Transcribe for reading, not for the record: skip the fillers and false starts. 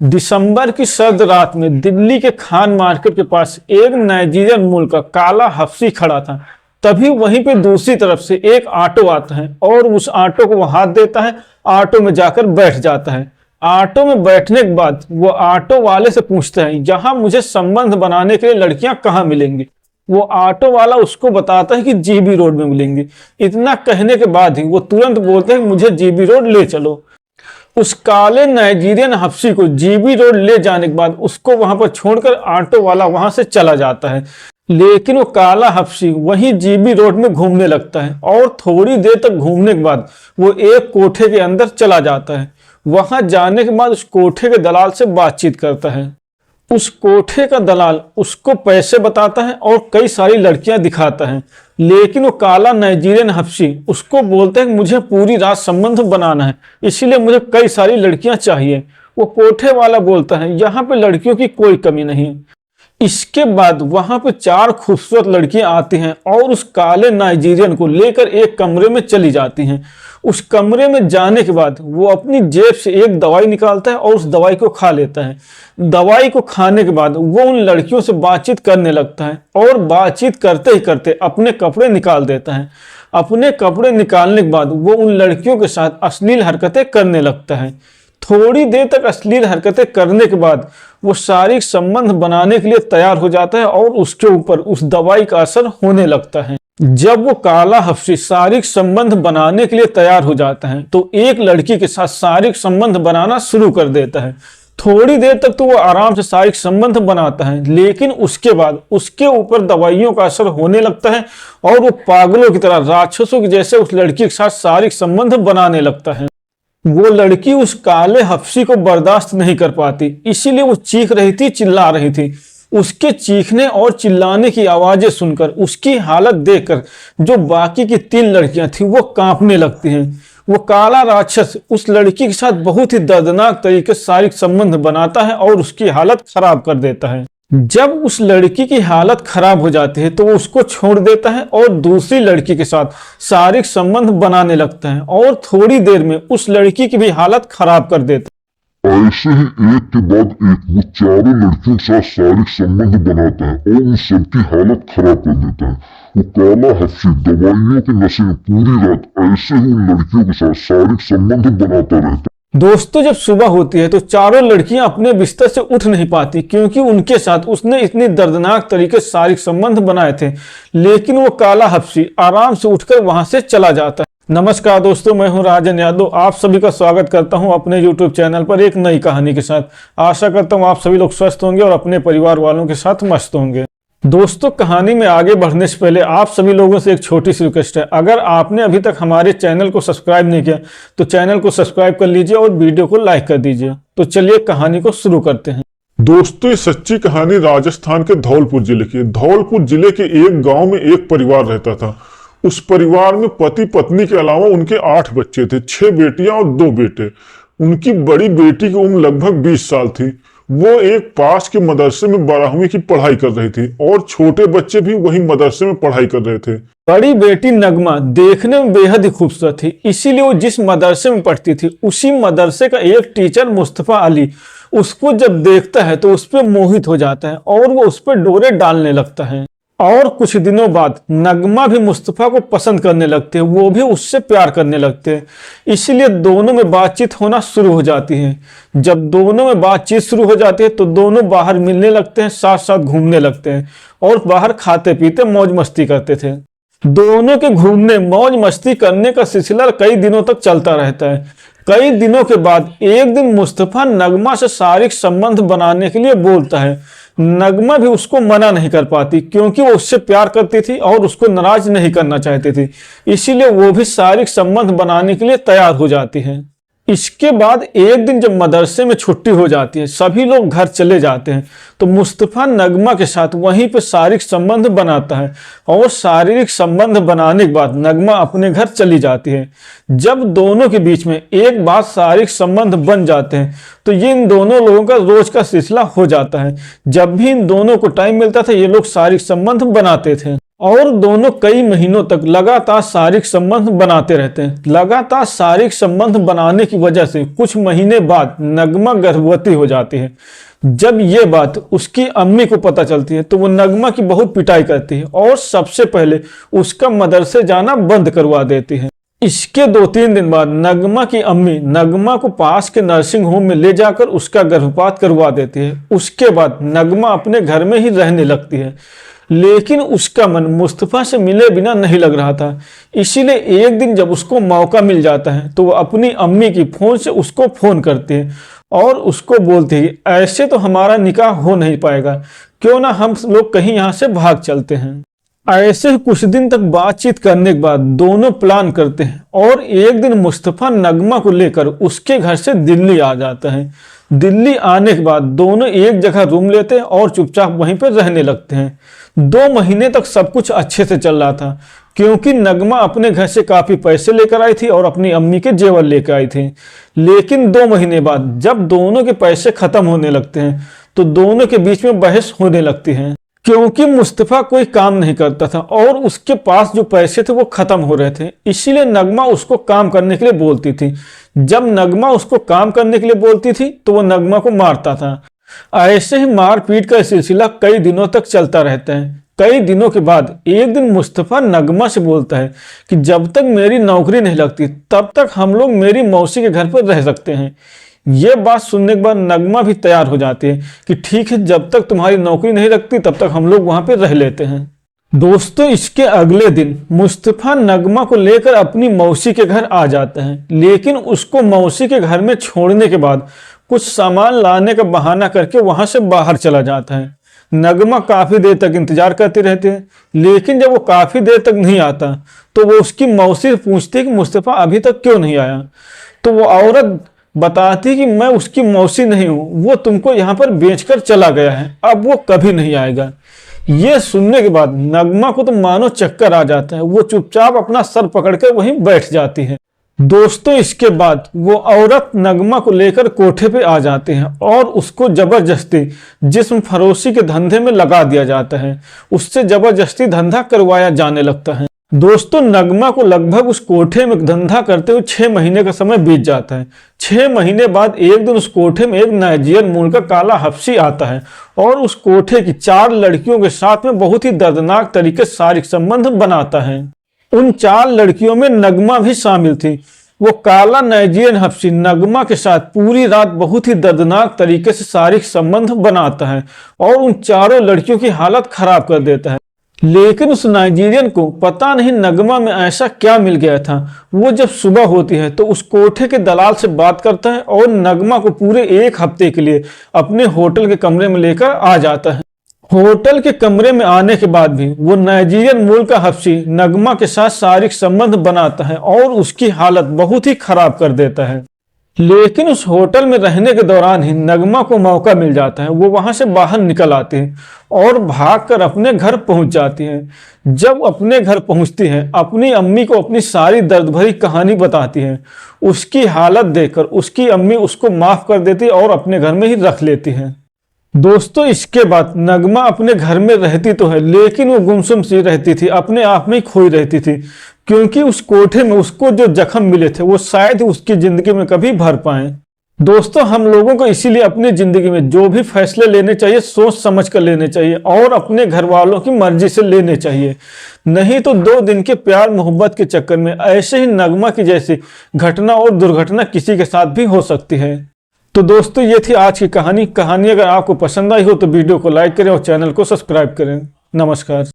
दिसंबर की सर्द रात में दिल्ली के खान मार्केट के पास एक नाइजीरियन मूल का काला हफ्सी खड़ा था। तभी वहीं पे दूसरी तरफ से एक ऑटो आता है और उस ऑटो को वो हाथ देता है। ऑटो में जाकर बैठ जाता है। ऑटो में बैठने के बाद वो ऑटो वाले से पूछता है, यहाँ मुझे संबंध बनाने के लिए लड़कियां कहाँ मिलेंगी। वो ऑटो वाला उसको बताता है कि जीबी रोड में मिलेंगी। इतना कहने के बाद ही वो तुरंत बोलते हैं, मुझे जीबी रोड ले चलो। उस काले नाइजीरियन हफ्सी को जीबी रोड ले जाने के बाद उसको वहां पर छोड़कर ऑटो वाला वहां से चला जाता है। लेकिन वो काला हफ्सी वहीं जीबी रोड में घूमने लगता है और थोड़ी देर तक घूमने के बाद वो एक कोठे के अंदर चला जाता है। वहां जाने के बाद उस कोठे के दलाल से बातचीत करता है। उस कोठे का दलाल उसको पैसे बताता है और कई सारी लड़कियां दिखाता है। लेकिन वो काला नाइजीरियन हफ्सी उसको बोलता है कि मुझे पूरी रात संबंध बनाना है, इसीलिए मुझे कई सारी लड़कियां चाहिए। वो कोठे वाला बोलता है, यहाँ पे लड़कियों की कोई कमी नहीं है। इसके बाद वहां पे 4 खूबसूरत लड़कियां आती हैं और उस काले नाइजीरियन को लेकर एक कमरे में चली जाती हैं। उस कमरे में जाने के बाद वो अपनी जेब से एक दवाई निकालता है और उस दवाई को खा लेता है। दवाई को खाने के बाद वो उन लड़कियों से बातचीत करने लगता है और बातचीत करते ही करते अपने कपड़े निकाल देता है। अपने कपड़े निकालने के बाद वो उन लड़कियों के साथ अश्लील हरकतें करने लगता है। थोड़ी देर तक अश्लील हरकतें करने के बाद वो शारीरिक संबंध बनाने के लिए तैयार हो जाता है और उसके ऊपर उस दवाई का असर होने लगता है। जब वो काला हफ्सी शारीरिक संबंध बनाने के लिए तैयार हो जाता है तो एक लड़की के साथ शारीरिक संबंध बनाना शुरू कर देता है। थोड़ी देर तक तो वो आराम से शारीरिक संबंध बनाता है, लेकिन उसके बाद उसके ऊपर दवाइयों का असर होने लगता है और वो पागलों की तरह, राक्षसों के जैसे उस लड़की के साथ शारीरिक संबंध बनाने लगता है। वो लड़की उस काले हफ्सी को बर्दाश्त नहीं कर पाती, इसीलिए वो चीख रही थी, चिल्ला रही थी। उसके चीखने और चिल्लाने की आवाजें सुनकर, उसकी हालत देखकर जो बाकी की 3 लड़कियां थी वो कांपने लगती हैं। वो काला राक्षस उस लड़की के साथ बहुत ही दर्दनाक तरीके से शारीरिक संबंध बनाता है और उसकी हालत खराब कर देता है। जब उस लड़की की हालत खराब हो जाती है तो वो उसको छोड़ देता है और दूसरी लड़की के साथ शारीरिक संबंध बनाने लगता है और थोड़ी देर में उस लड़की की भी हालत खराब कर देता है। ऐसे ही एक के बाद एक वो चारों लड़कियों के साथ शारीरिक संबंध बनाता है और उन सबकी हालत खराब कर देता है। वो काला हफ्सी दवाइयों के नशे में पूरी रात ऐसे ही उन लड़कियों के साथ शारीरिक संबंध बनाता रहता है। दोस्तों, जब सुबह होती है तो चारों लड़कियां अपने बिस्तर से उठ नहीं पाती, क्योंकि उनके साथ उसने इतनी दर्दनाक तरीके से शारीरिक संबंध बनाए थे। लेकिन वो काला हफ्सी आराम से उठकर वहां से चला जाता है। नमस्कार दोस्तों, मैं हूं राजन यादव। आप सभी का स्वागत करता हूं अपने YouTube चैनल पर एक नई कहानी के साथ। आशा करता हूं आप सभी लोग स्वस्थ होंगे और अपने परिवार वालों के साथ मस्त होंगे। दोस्तों, कहानी में आगे बढ़ने से पहले आप सभी लोगों से एक छोटी सी रिक्वेस्ट है। अगर आपने अभी तक हमारे चैनल को सब्सक्राइब नहीं किया तो चैनल को सब्सक्राइब कर लीजिए और वीडियो को लाइक कर दीजिए। तो चलिए कहानी को शुरू करते हैं। दोस्तों, ये सच्ची कहानी राजस्थान के धौलपुर जिले की। धौलपुर जिले के एक गांव में एक परिवार रहता था। उस परिवार में पति पत्नी के अलावा उनके 8 बच्चे थे, 6 बेटियां और 2 बेटे। उनकी बड़ी बेटी की उम्र लगभग 20 साल थी। वो एक पास के मदरसे में 12वीं की पढ़ाई कर रही थी और छोटे बच्चे भी वही मदरसे में पढ़ाई कर रहे थे। बड़ी बेटी नगमा देखने में बेहद ही खूबसूरत थी, इसीलिए वो जिस मदरसे में पढ़ती थी उसी मदरसे का एक टीचर मुस्तफा अली उसको जब देखता है तो उस पर मोहित हो जाता है और वो उस पर डोरे डालने लगता है। और कुछ दिनों बाद नगमा भी मुस्तफा को पसंद करने लगते हैं, वो भी उससे प्यार करने लगते हैं। इसीलिए दोनों में बातचीत होना शुरू हो जाती है। जब दोनों में बातचीत शुरू हो जाती है तो दोनों बाहर मिलने लगते हैं, साथ साथ घूमने लगते हैं और बाहर खाते पीते मौज मस्ती करते थे। दोनों के घूमने मौज मस्ती करने का सिलसिला कई दिनों तक चलता रहता है। कई दिनों के बाद एक दिन मुस्तफा नगमा से शारीरिक संबंध बनाने के लिए बोलता है। नगमा भी उसको मना नहीं कर पाती, क्योंकि वो उससे प्यार करती थी और उसको नाराज नहीं करना चाहती थी। इसीलिए वो भी शारीरिक संबंध बनाने के लिए तैयार हो जाती है। इसके बाद एक दिन जब मदरसे में छुट्टी हो जाती है, सभी लोग घर चले जाते हैं, तो मुस्तफा नगमा के साथ वहीं पे शारीरिक संबंध बनाता है और शारीरिक संबंध बनाने के बाद नगमा अपने घर चली जाती है। जब दोनों के बीच में एक बार शारीरिक संबंध बन जाते हैं तो ये इन दोनों लोगों का रोज का सिलसिला हो जाता है। जब भी इन दोनों को टाइम मिलता था ये लोग शारीरिक संबंध बनाते थे। और दोनों कई महीनों तक लगातार शारीरिक संबंध बनाते रहते हैं। लगातार शारीरिक संबंध बनाने की वजह से कुछ महीने बाद नगमा गर्भवती हो जाती है। जब ये बात उसकी अम्मी को पता चलती है तो वो नगमा की बहुत पिटाई करती है और सबसे पहले उसका मदरसे जाना बंद करवा देती है। इसके 2-3 दिन बाद नगमा की अम्मी नगमा को पास के नर्सिंग होम में ले जाकर उसका गर्भपात करवा देती है। उसके बाद नगमा अपने घर में ही रहने लगती है, लेकिन उसका मन मुस्तफा से मिले बिना नहीं लग रहा था। इसीलिए एक दिन जब उसको मौका मिल जाता है तो वो अपनी अम्मी की फोन से उसको फोन करती है और उसको बोलती है ऐसे तो हमारा निकाह हो नहीं पाएगा, क्यों ना हम लोग कहीं यहाँ से भाग चलते हैं। ऐसे कुछ दिन तक बातचीत करने के बाद दोनों प्लान करते हैं और एक दिन मुस्तफा नगमा को लेकर उसके घर से दिल्ली आ जाता है। दिल्ली आने के बाद दोनों एक जगह रूम लेते हैं और चुपचाप वहीं पर रहने लगते हैं। 2 महीने तक सब कुछ अच्छे से चल रहा था, क्योंकि नगमा अपने घर से काफी पैसे लेकर आई थी और अपनी अम्मी के जेवर लेकर आई थी। लेकिन 2 महीने बाद जब दोनों के पैसे खत्म होने लगते हैं तो दोनों के बीच में बहस होने लगती है, क्योंकि मुस्तफा कोई काम नहीं करता था और उसके पास जो पैसे थे वो खत्म हो रहे थे। इसीलिए नगमा उसको काम करने के लिए बोलती थी। जब नगमा उसको काम करने के लिए बोलती थी तो वो नगमा को मारता था। ऐसे ही मारपीट का सिलसिला कई दिनों तक चलता रहता है। कई दिनों के बाद एक दिन मुस्तफा नगमा से बोलता है कि जब तक मेरी नौकरी नहीं लगती तब तक हम लोग मेरी मौसी के घर पर रह सकते हैं। ये बात सुनने के बाद नगमा भी तैयार हो जाती है कि ठीक है, जब तक तुम्हारी नौकरी नहीं लगती तब तक हम लोग वहां पे रह लेते हैं। दोस्तों, इसके अगले दिन मुस्तफा नगमा को लेकर अपनी मौसी के घर आ जाता है, लेकिन उसको मौसी के घर में छोड़ने के बाद कुछ सामान लाने का बहाना करके वहां से बाहर चला जाता है। नगमा काफी देर तक इंतजार करती रहती है, लेकिन जब वो काफी देर तक नहीं आता तो वो उसकी मौसी से पूछती है कि मुस्तफा अभी तक क्यों नहीं आया। तो वो औरत बताती कि मैं उसकी मौसी नहीं हूं, वो तुमको यहाँ पर बेचकर चला गया है, अब वो कभी नहीं आएगा। ये सुनने के बाद नगमा को तो मानो चक्कर आ जाता है। वो चुपचाप अपना सर पकड़कर वहीं बैठ जाती है। दोस्तों, इसके बाद वो औरत नगमा को लेकर कोठे पे आ जाते हैं और उसको जबरदस्ती जिस्म फरोशी के धंधे में लगा दिया जाता है। उससे जबरदस्ती धंधा करवाया जाने लगता है। दोस्तों, नगमा को लगभग उस कोठे में धंधा करते हुए 6 महीने का समय बीत जाता है। 6 महीने बाद एक दिन उस कोठे में एक नाइजीरियन मूल का काला हफ्सी आता है और उस कोठे की 4 लड़कियों के साथ में बहुत ही दर्दनाक तरीके से शारीरिक संबंध बनाता है। उन 4 लड़कियों में नगमा भी शामिल थी। वो काला नाइजीरियन हफ्सी नगमा के साथ पूरी रात बहुत ही दर्दनाक तरीके से शारीरिक संबंध बनाता है और उन 4 लड़कियों की हालत खराब कर देता है। लेकिन उस नाइजीरियन को पता नहीं नगमा में ऐसा क्या मिल गया था। वो जब सुबह होती है तो उस कोठे के दलाल से बात करता है और नगमा को पूरे 1 हफ्ते के लिए अपने होटल के कमरे में लेकर आ जाता है। होटल के कमरे में आने के बाद भी वो नाइजीरियन मूल का हफ्सी नगमा के साथ शारीरिक संबंध बनाता है और उसकी हालत बहुत ही खराब कर देता है। लेकिन उस होटल में रहने के दौरान ही नगमा को मौका मिल जाता है। वो वहां से बाहर निकल आती है और भागकर अपने घर पहुंच जाती है। जब अपने घर पहुंचती है, अपनी अम्मी को अपनी सारी दर्द भरी कहानी बताती है। उसकी हालत देखकर उसकी अम्मी उसको माफ कर देती है और अपने घर में ही रख लेती है। दोस्तों, इसके बाद नगमा अपने घर में रहती तो है, लेकिन वो गुमसुम सी रहती थी, अपने आप में ही खोई रहती थी, क्योंकि उस कोठे में उसको जो जख्म मिले थे वो शायद उसकी जिंदगी में कभी भर पाए। दोस्तों, हम लोगों को इसीलिए अपनी जिंदगी में जो भी फैसले लेने चाहिए सोच समझ कर लेने चाहिए और अपने घर वालों की मर्जी से लेने चाहिए। नहीं तो 2 दिन के प्यार मोहब्बत के चक्कर में ऐसे ही नगमा की जैसी घटना और दुर्घटना किसी के साथ भी हो सकती है। तो दोस्तों, ये थी आज की कहानी। अगर आपको पसंद आई हो तो वीडियो को लाइक करें और चैनल को सब्सक्राइब करें। नमस्कार।